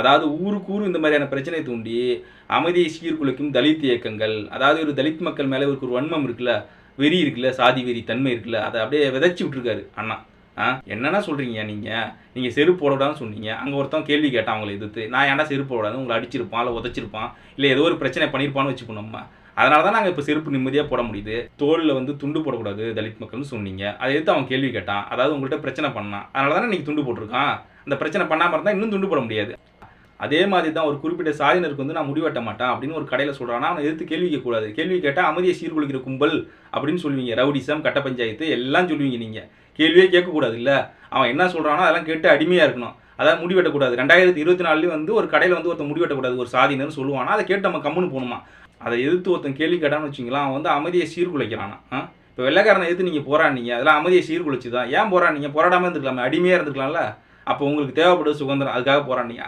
அதாவது ஊருக்கு ஊர் இந்த மாதிரியான பிரச்சனை தூண்டி அமைதியை சீர்குலைக்கும் தலித் இயக்கங்கள், அதாவது ஒரு தலித் மக்கள் மேலே ஒரு வன்மம் இருக்குல்ல, வெறி இருக்குல்ல, சாதி வெறி தன்மை இருக்குல்ல, அதை அப்படியே விதைச்சி விட்டுருக்காரு அண்ணா. என்னென்ன சொல்கிறீங்க நீங்கள் செருப்பு போடக்கூடாதுன்னு சொன்னீங்க. அங்கே ஒருத்தன் கேள்வி கேட்டான் அவங்களை எதிர்த்து, நான் ஏன்டா செருப்பு போடக்கூடாது, உங்களை அடிச்சிருப்பான் இல்லை உதச்சிருப்பான் இல்லை ஏதோ ஒரு பிரச்சனை பண்ணியிருப்பான்னு வச்சுக்கணும் நம்ம. அதனால தான் நாங்கள் இப்போ செருப்பு நிம்மதியாக போட முடியுது. தோளில் வந்து துண்டு போடக்கூடாது தலித் மக்கள்னு சொன்னீங்க. அதை எடுத்து அவன் கேள்வி கேட்டான், அதாவது உங்கள்கிட்ட பிரச்சனை பண்ணான், அதனால தானே நீங்கள் துண்டு போட்டிருக்கான். அந்த பிரச்சனை பண்ணாமல் இருந்தால் இன்னும் துண்டு போட முடியாது. அதே மாதிரி தான் ஒரு குறிப்பிட்ட சாதியினருக்கு வந்து நான் முடிவெட்ட மாட்டேன் அப்படின்னு ஒரு கடையில் சொல்கிறான்னா அவனை எதிர்த்து கேள்வி கேட்கக்கூடாது. கேள்வி கேட்டால் அமைதியை சீர்குலைக்கிற கும்பல் அப்படின்னு சொல்லுவீங்க. ரவுடிசம், கட்ட பஞ்சாயத்து எல்லாம் சொல்லுவீங்க. நீங்கள் கேள்வியே கேட்கக்கூடாது. இல்லை அவன் என்ன சொல்கிறானோ அதெல்லாம் கேட்டு அடிமையாக இருக்கணும். அதாவது முடிவெட்டக்கூடாது. 2024 வந்து ஒரு கடையில் வந்து ஒருத்தன் முடிவெட்டக்கூடாது ஒரு சாதியினர் சொல்லுவானா, அதை கேட்டு நம்ம கம்முன்னு போகணுமா. அதை எதிர்த்து ஒருத்தன் கேள்வி கேட்டான்னு வச்சுங்களா, அவன் வந்து அமைதியை சீர்குலைக்கிறானா. இப்போ வெள்ளைக்காரனை எதிர்த்து நீங்கள் போராடினீங்க, அதெல்லாம் அமைதியை சீர்குலைச்சு தான். ஏன் போராடினீங்க? போராடாமல் இருந்துக்கலாமே, அடிமையாக இருந்துக்கலாம்ல. அப்போ உங்களுக்கு தேவைப்படுது சுதந்திரம், அதுக்காக போராடினீங்க.